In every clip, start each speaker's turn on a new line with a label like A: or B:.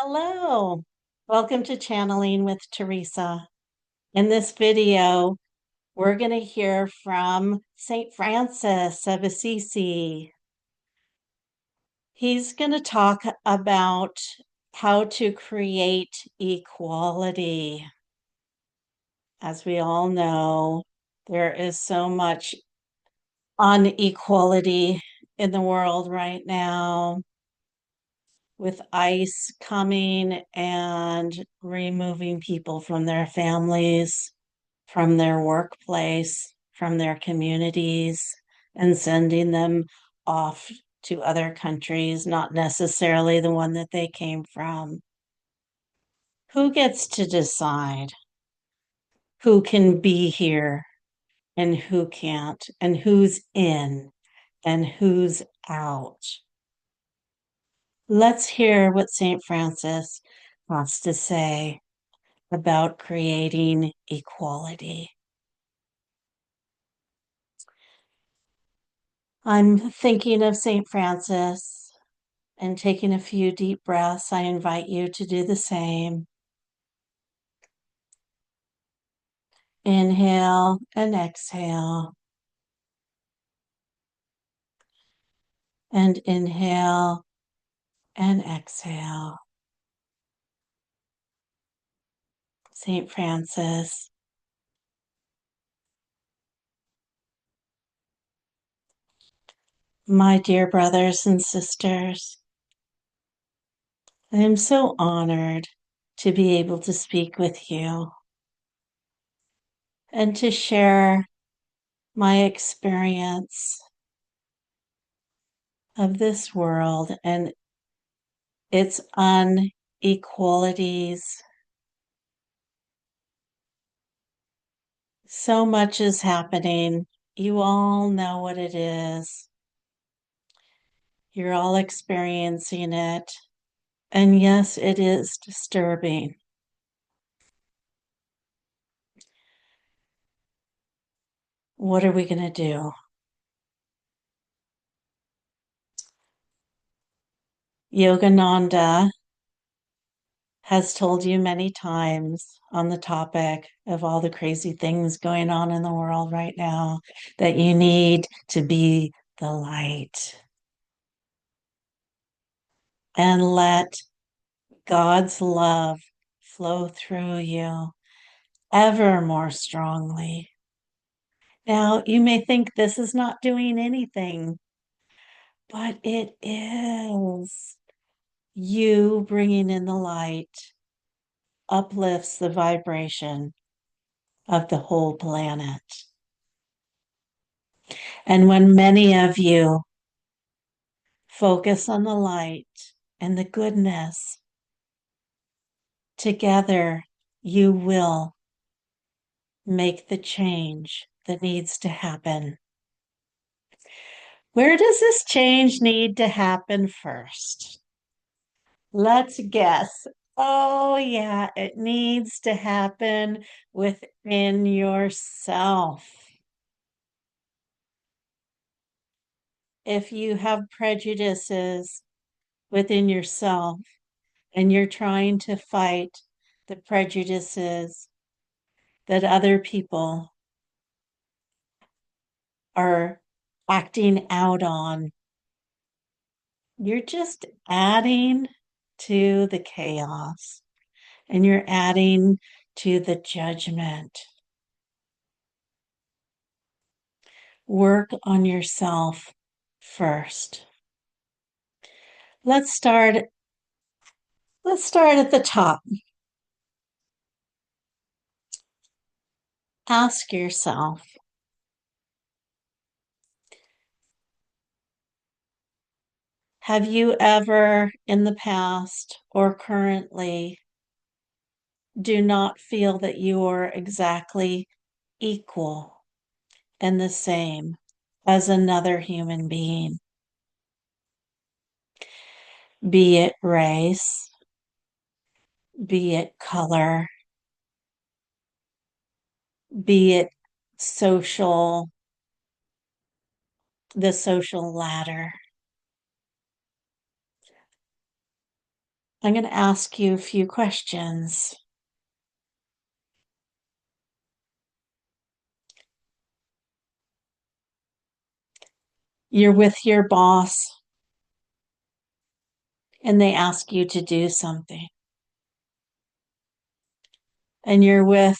A: Hello, welcome to Channeling with Teresa. In this video, we're going to hear from St. Francis of Assisi. He's going to talk about how to create equality. As we all know, there is so much inequality in the world right now, with ICE coming and removing people from their families, from their workplace, from their communities, and sending them off to other countries, not necessarily the one that they came from. Who gets to decide who can be here and who can't, and who's in and who's out? Let's hear what St. Francis wants to say about creating equality. I'm thinking of St. Francis and taking a few deep breaths. I invite you to do the same. Inhale and exhale, and inhale and exhale. St. Francis, my dear brothers and sisters, I am so honored to be able to speak with you and to share my experience of this world and its inequalities. So much is happening. You all know what it is. You're all experiencing it. And yes, it is disturbing. What are we going to do? Yogananda has told you many times on the topic of all the crazy things going on in the world right now that you need to be the light and let God's love flow through you ever more strongly. Now, you may think this is not doing anything, but it is. You bringing in the light uplifts the vibration of the whole planet. And when many of you focus on the light and the goodness, together you will make the change that needs to happen. Where does this change need to happen first? Let's guess. Oh, yeah, it needs to happen within yourself. If you have prejudices within yourself and you're trying to fight the prejudices that other people are acting out on, you're just adding to the chaos and you're adding to the judgment. Work on yourself first. Let's start at the top. Ask yourself, have you ever in the past or currently do not feel that you are exactly equal and the same as another human being? Be it race, be it color, be it social, the social ladder. I'm going to ask you a few questions. You're with your boss and they ask you to do something. And you're with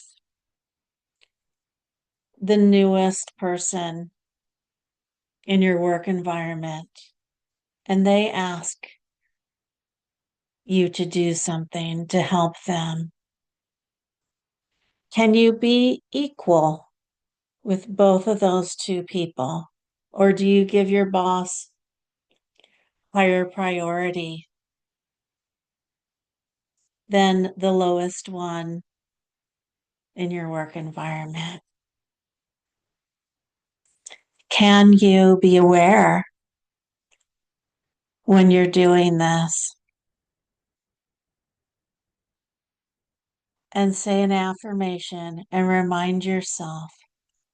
A: the newest person in your work environment and they ask you to do something to help them. Can you be equal with both of those two people? Or do you give your boss higher priority than the lowest one in your work environment? Can you be aware when you're doing this and say an affirmation and remind yourself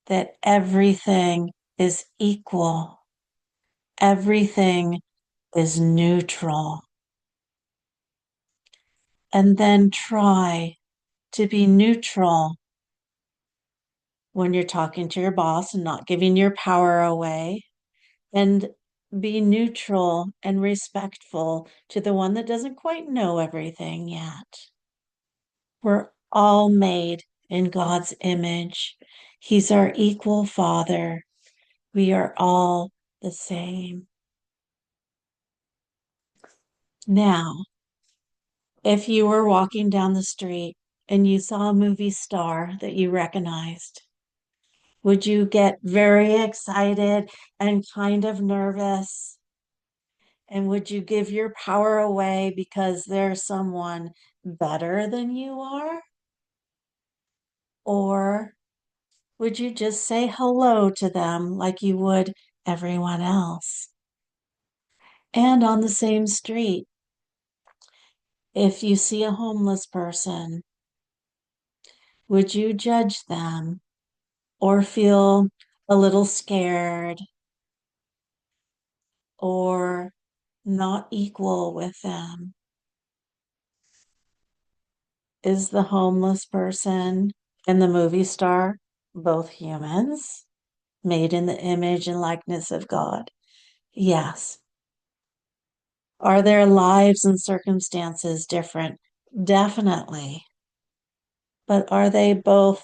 A: that everything is equal, everything is neutral, and then try to be neutral when you're talking to your boss and not giving your power away, and be neutral and respectful to the one that doesn't quite know everything yet. We're all made in God's image. He's our equal Father. We are all the same. Now, if you were walking down the street and you saw a movie star that you recognized, would you get very excited and kind of nervous? And would you give your power away because there's someone better than you are? Or would you just say hello to them like you would everyone else? And on the same street, if you see a homeless person, would you judge them or feel a little scared or not equal with them? Is the homeless person and the movie star both humans made in the image and likeness of God? Yes. Are their lives and circumstances different? Definitely. But are they both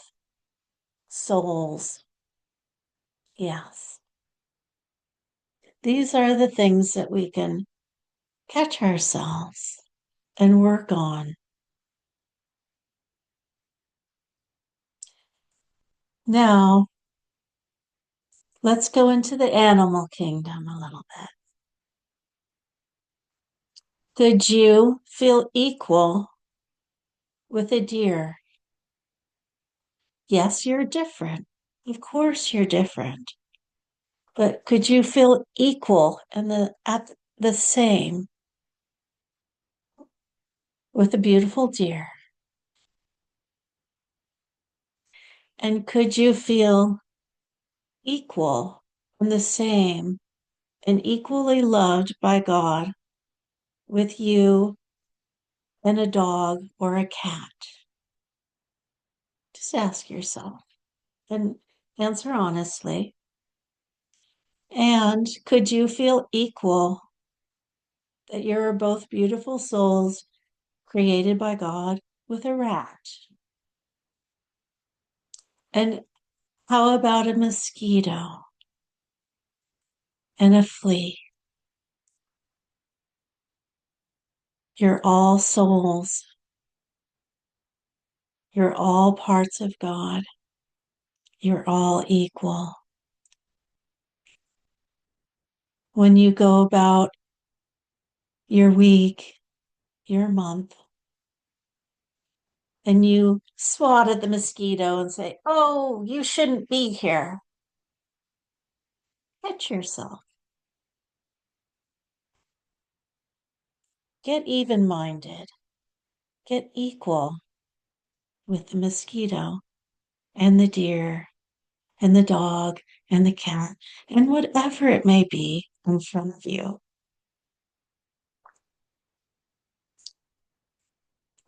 A: souls? Yes. These are the things that we can catch ourselves and work on. Now, let's go into the animal kingdom a little bit. Could you feel equal with a deer? Yes, you're different. Of course, you're different. But could you feel equal and at the same with a beautiful deer? And could you feel equal and the same and equally loved by God with you and a dog or a cat? Just ask yourself and answer honestly. And could you feel equal that you're both beautiful souls created by God with a rat? And how about a mosquito and a flea? You're all souls. You're all parts of God. You're all equal. When you go about your week, your month, and you swat at the mosquito and say, "Oh, you shouldn't be here." Catch yourself. Get even minded. Get equal with the mosquito and the deer and the dog and the cat and whatever it may be in front of you.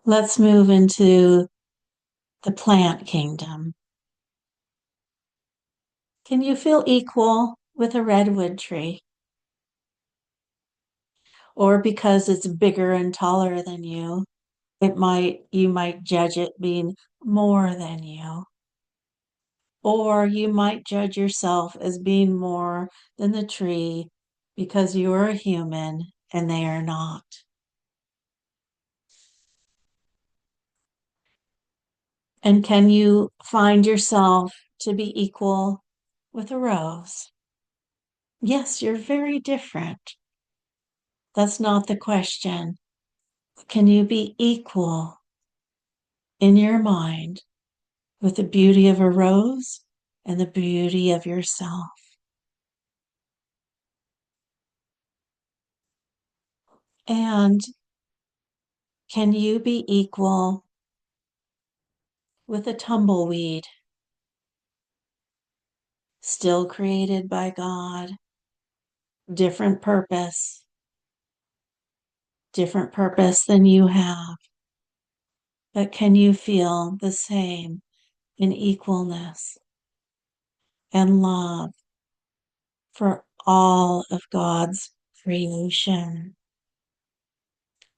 A: Let's move into the plant kingdom. Can you feel equal with a redwood tree? Or because it's bigger and taller than you, you might judge it being more than you. Or you might judge yourself as being more than the tree because you are a human and they are not. And can you find yourself to be equal with a rose? Yes, you're very different. That's not the question. Can you be equal in your mind with the beauty of a rose and the beauty of yourself? And can you be equal with a tumbleweed, still created by God, different purpose than you have? But can you feel the same in equalness and love for all of God's creation,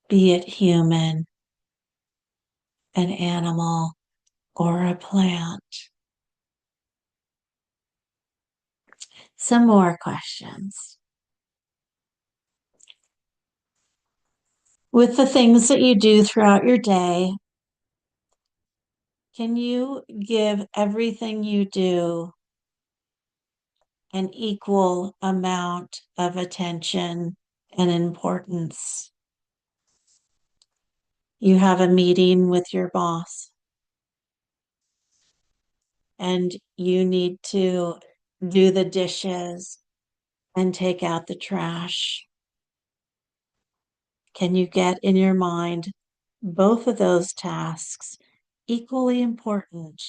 A: be it human, an animal, or a plant? Some more questions. With the things that you do throughout your day, can you give everything you do an equal amount of attention and importance? You have a meeting with your boss and you need to do the dishes and take out the trash. Can you get in your mind both of those tasks equally important?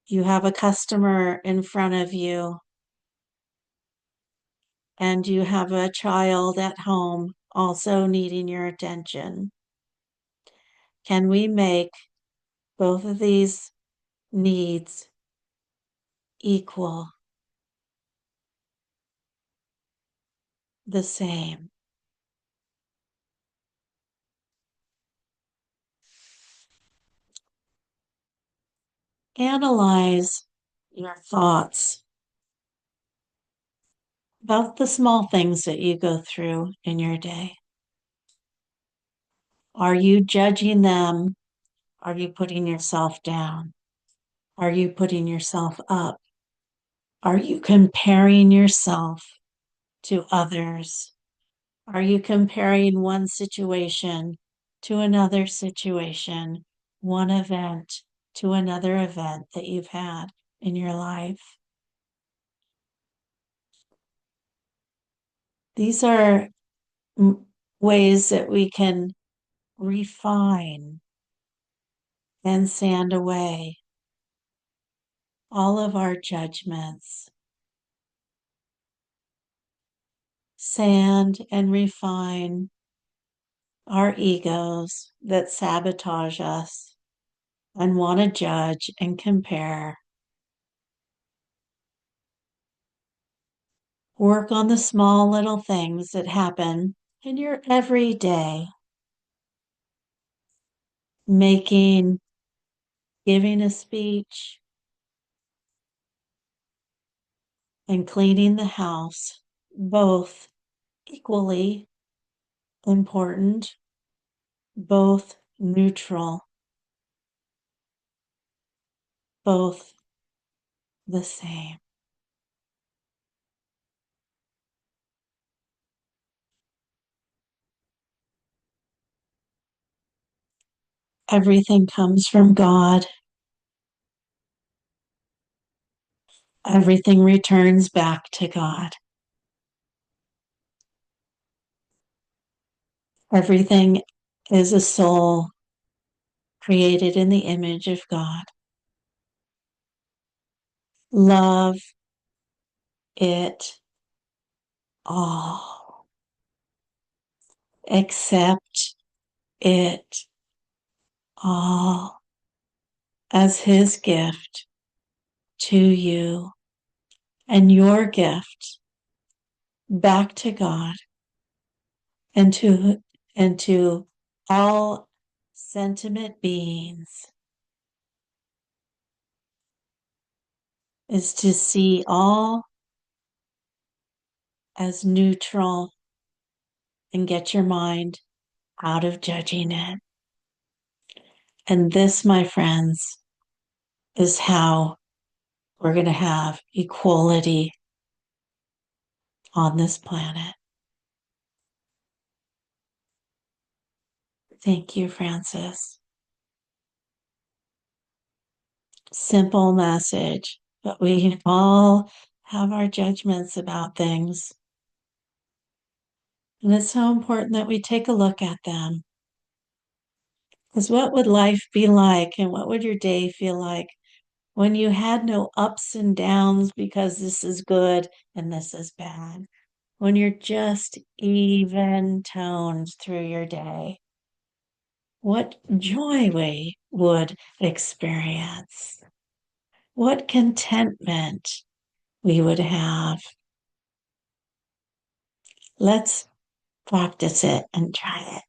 A: You have a customer in front of you and you have a child at home also needing your attention. Can we make both of these needs equal, the same? Analyze your thoughts about the small things that you go through in your day. Are you judging them? Are you putting yourself down? Are you putting yourself up? Are you comparing yourself to others? Are you comparing one situation to another situation, one event to another event that you've had in your life? These are ways that we can refine and sand away all of our judgments, sand and refine our egos that sabotage us and want to judge and compare. Work on the small little things that happen in your everyday, making, giving a speech, and cleaning the house, both equally important, both neutral, both the same. Everything comes from God. Everything returns back to God. Everything is a soul created in the image of God. Love it all. Accept it all as His gift to you and your gift back to God and to all sentient beings is to see all as neutral and get your mind out of judging it. And this, my friends, is how we're going to have equality on this planet. Thank you, Francis. Simple message, but we all have our judgments about things. And it's so important that we take a look at them. Because what would life be like and what would your day feel like when you had no ups and downs because this is good and this is bad? When you're just even toned through your day? What joy we would experience? What contentment we would have? Let's practice it and try it.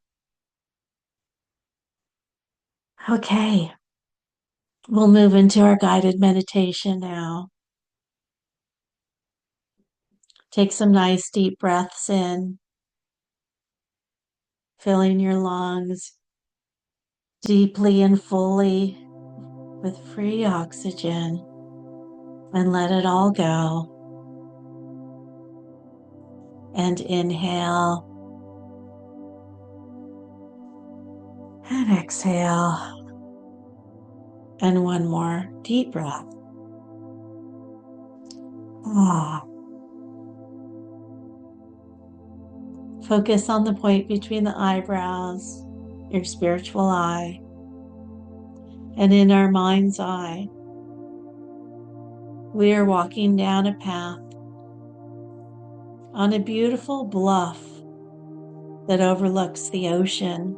A: Okay, we'll move into our guided meditation now. Take some nice deep breaths in, filling your lungs deeply and fully with free oxygen, and let it all go. And inhale and exhale. And one more deep breath. Ah. Focus on the point between the eyebrows, your spiritual eye, and in our mind's eye, we are walking down a path on a beautiful bluff that overlooks the ocean.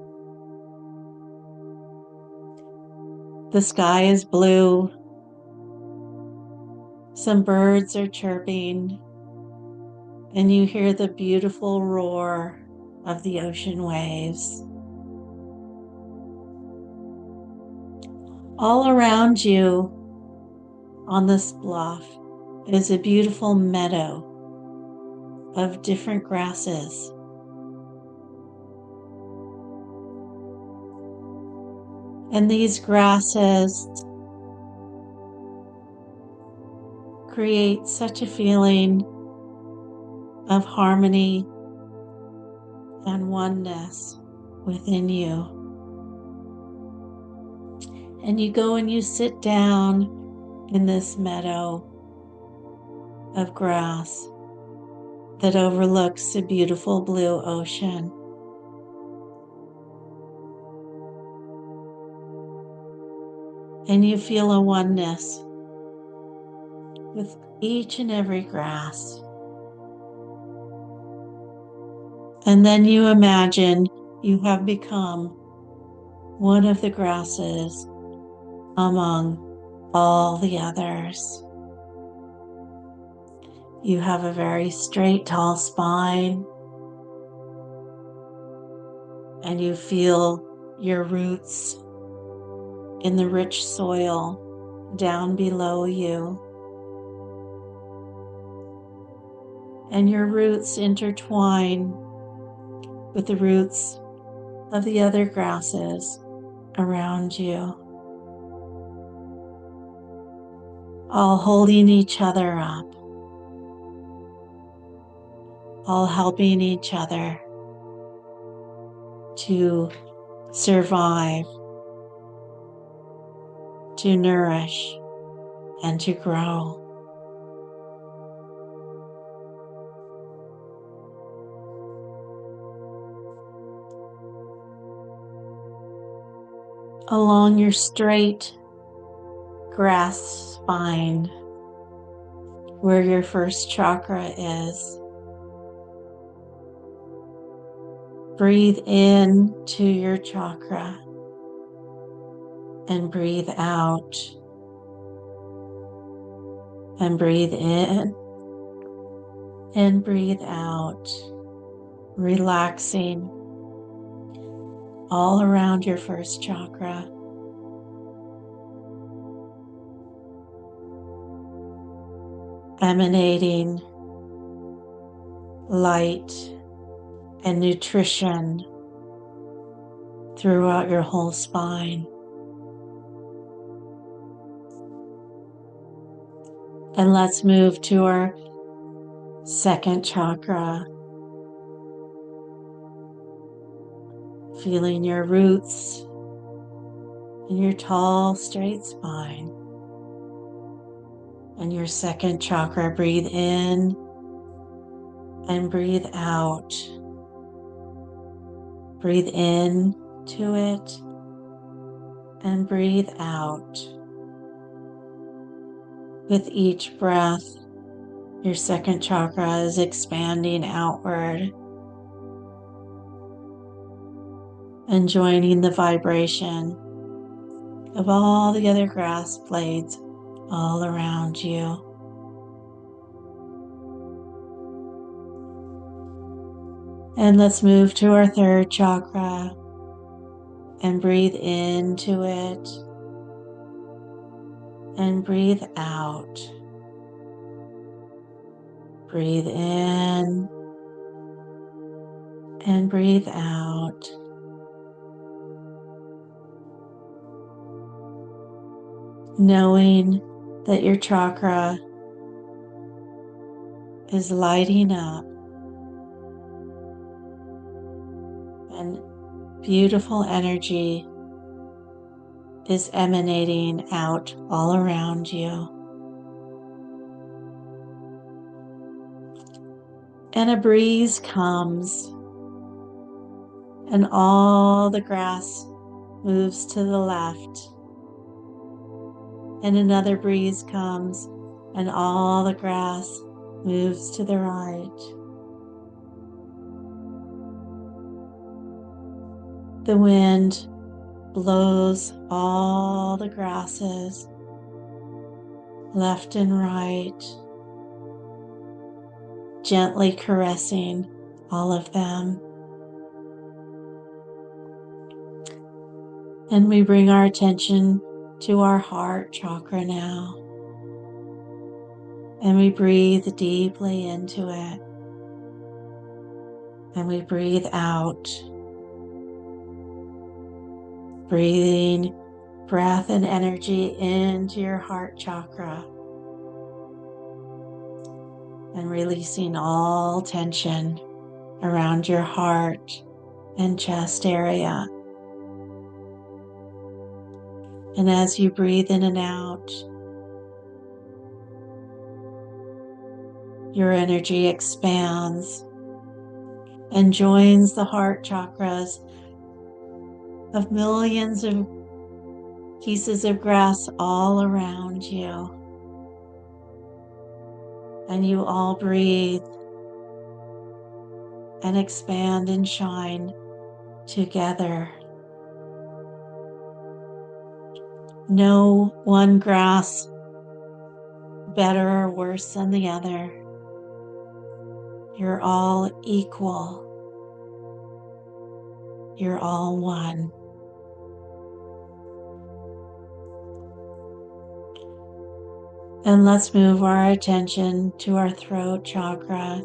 A: The sky is blue. Some birds are chirping, and you hear the beautiful roar of the ocean waves. All around you on this bluff is a beautiful meadow of different grasses. And these grasses create such a feeling of harmony and oneness within you. And you go and you sit down in this meadow of grass that overlooks a beautiful blue ocean. And you feel a oneness with each and every grass. And then you imagine you have become one of the grasses among all the others. You have a very straight, tall spine, and you feel your roots in the rich soil down below you. And your roots intertwine with the roots of the other grasses around you, all holding each other up, all helping each other to survive, to nourish, and to grow. Along your straight grass spine, where your first chakra is, breathe in to your chakra and breathe out, and breathe in and breathe out, relaxing all around your first chakra. Emanating light and nutrition throughout your whole spine. And let's move to our second chakra, feeling your roots in your tall, straight spine. And your second chakra, breathe in and breathe out. Breathe in to it and breathe out. With each breath, your second chakra is expanding outward and joining the vibration of all the other grass blades all around you. And let's move to our third chakra and breathe into it and breathe out. Breathe in and breathe out. Knowing that your chakra is lighting up and beautiful energy is emanating out all around you. And a breeze comes and all the grass moves to the left. And another breeze comes and all the grass moves to the right. The wind blows all the grasses left and right, gently caressing all of them. And we bring our attention to our heart chakra now. And we breathe deeply into it. And we breathe out. Breathing breath and energy into your heart chakra. And releasing all tension around your heart and chest area. And as you breathe in and out, your energy expands and joins the heart chakras of millions of pieces of grass all around you. And you all breathe and expand and shine together. No one grass better or worse than the other. You're all equal. You're all one. And let's move our attention to our throat chakra,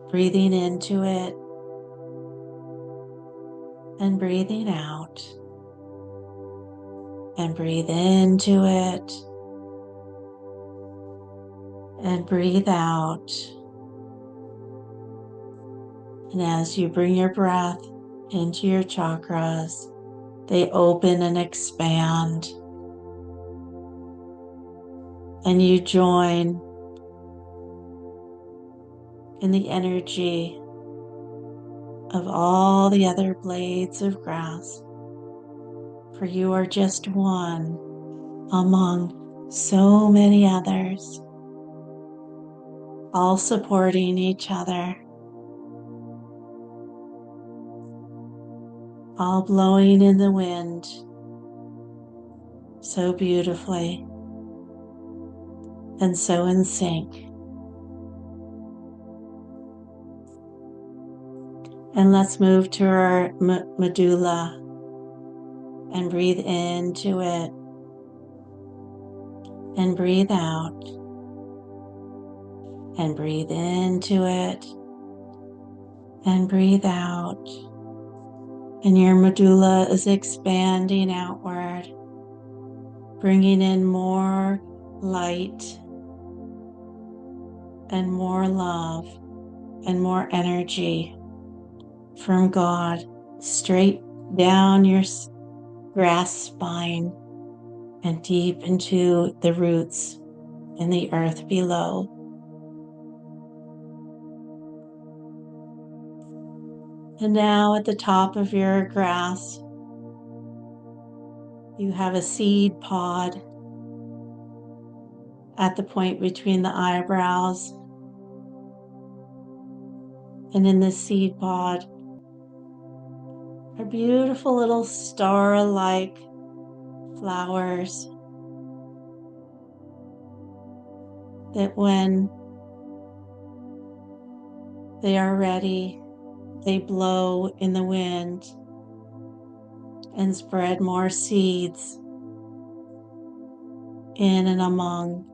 A: breathing into it and breathing out. And breathe into it and breathe out. And as you bring your breath into your chakras, they open and expand. And you join in the energy of all the other blades of grass. For you are just one among so many others, all supporting each other. all blowing in the wind so beautifully and so in sync. And let's move to our medulla and breathe into it and breathe out and breathe into it and breathe out. And your medulla is expanding outward, bringing in more light and more love and more energy from God straight down your grass spine and deep into the roots in the earth below. And now at the top of your grass, you have a seed pod at the point between the eyebrows. And in this seed pod are beautiful little star-like flowers that when they are ready, they blow in the wind and spread more seeds in and among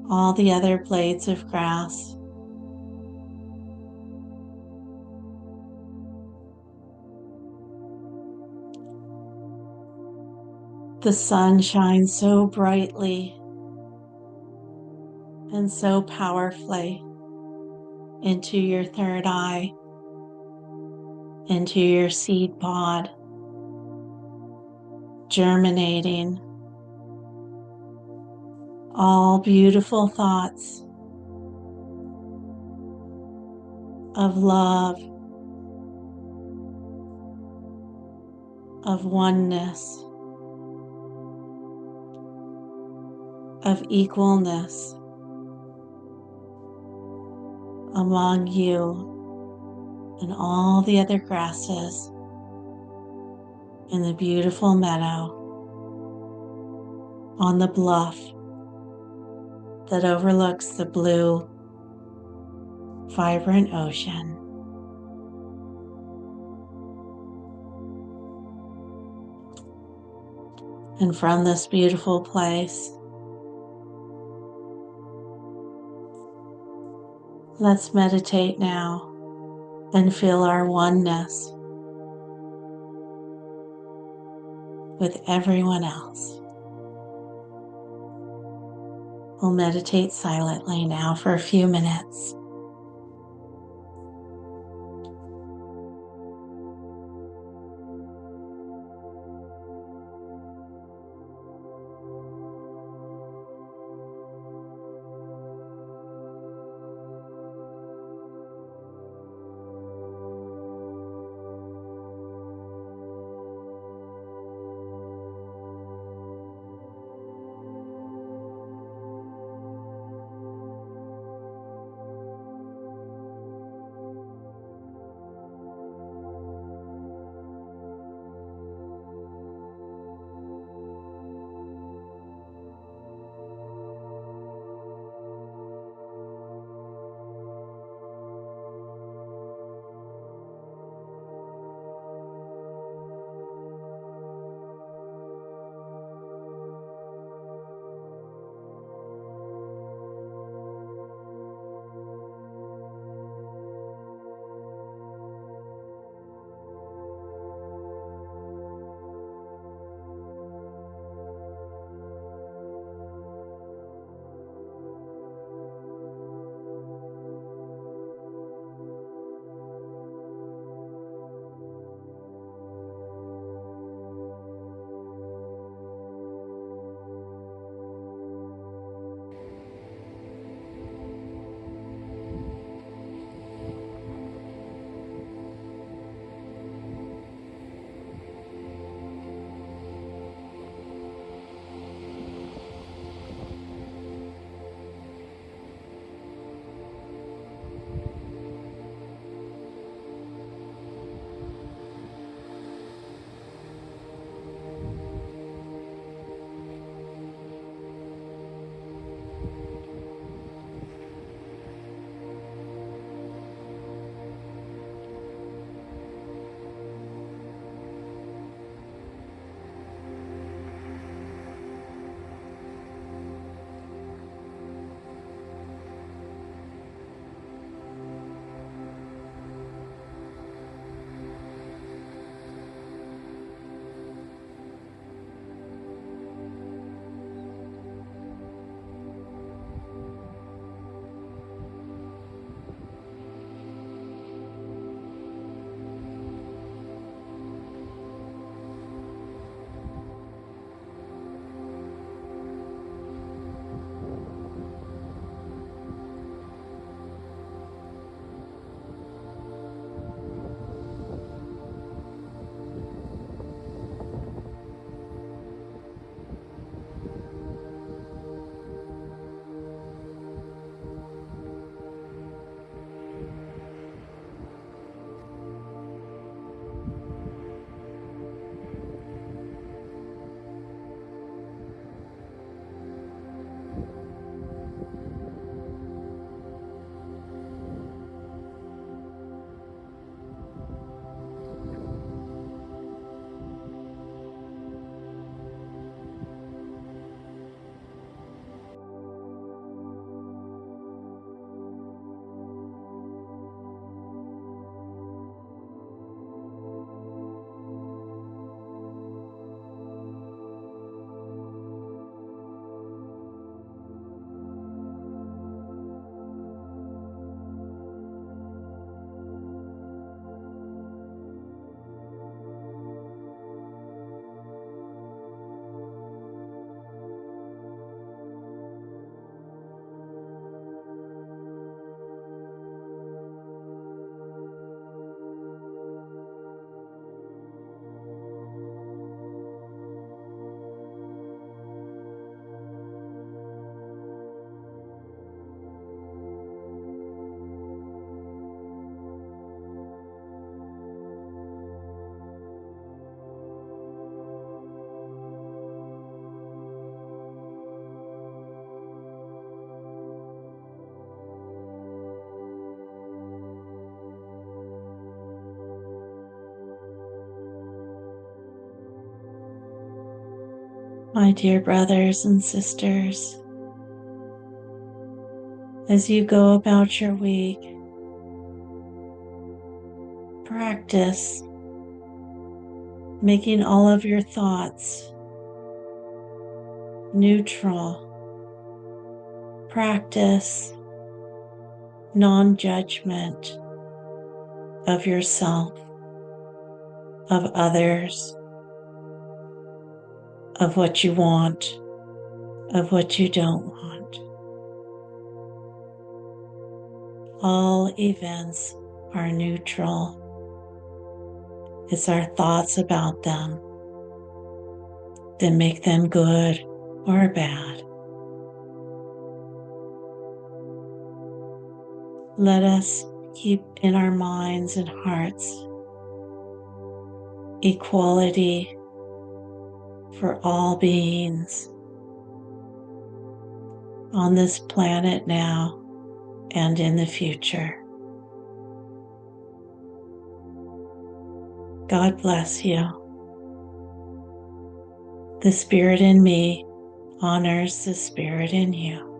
A: all the other blades of grass. The sun shines so brightly and so powerfully into your third eye, into your seed pod, germinating all beautiful thoughts of love, of oneness, of equalness among you and all the other grasses in the beautiful meadow on the bluff that overlooks the blue, vibrant ocean. And from this beautiful place, let's meditate now and feel our oneness with everyone else. We'll meditate silently now for a few minutes. My dear brothers and sisters, as you go about your week, practice making all of your thoughts neutral. Practice non-judgment of yourself, of others, of what you want, of what you don't want. All events are neutral. It's our thoughts about them that make them good or bad. Let us keep in our minds and hearts equality for all beings on this planet now and in the future. God bless you. The Spirit in me honors the Spirit in you.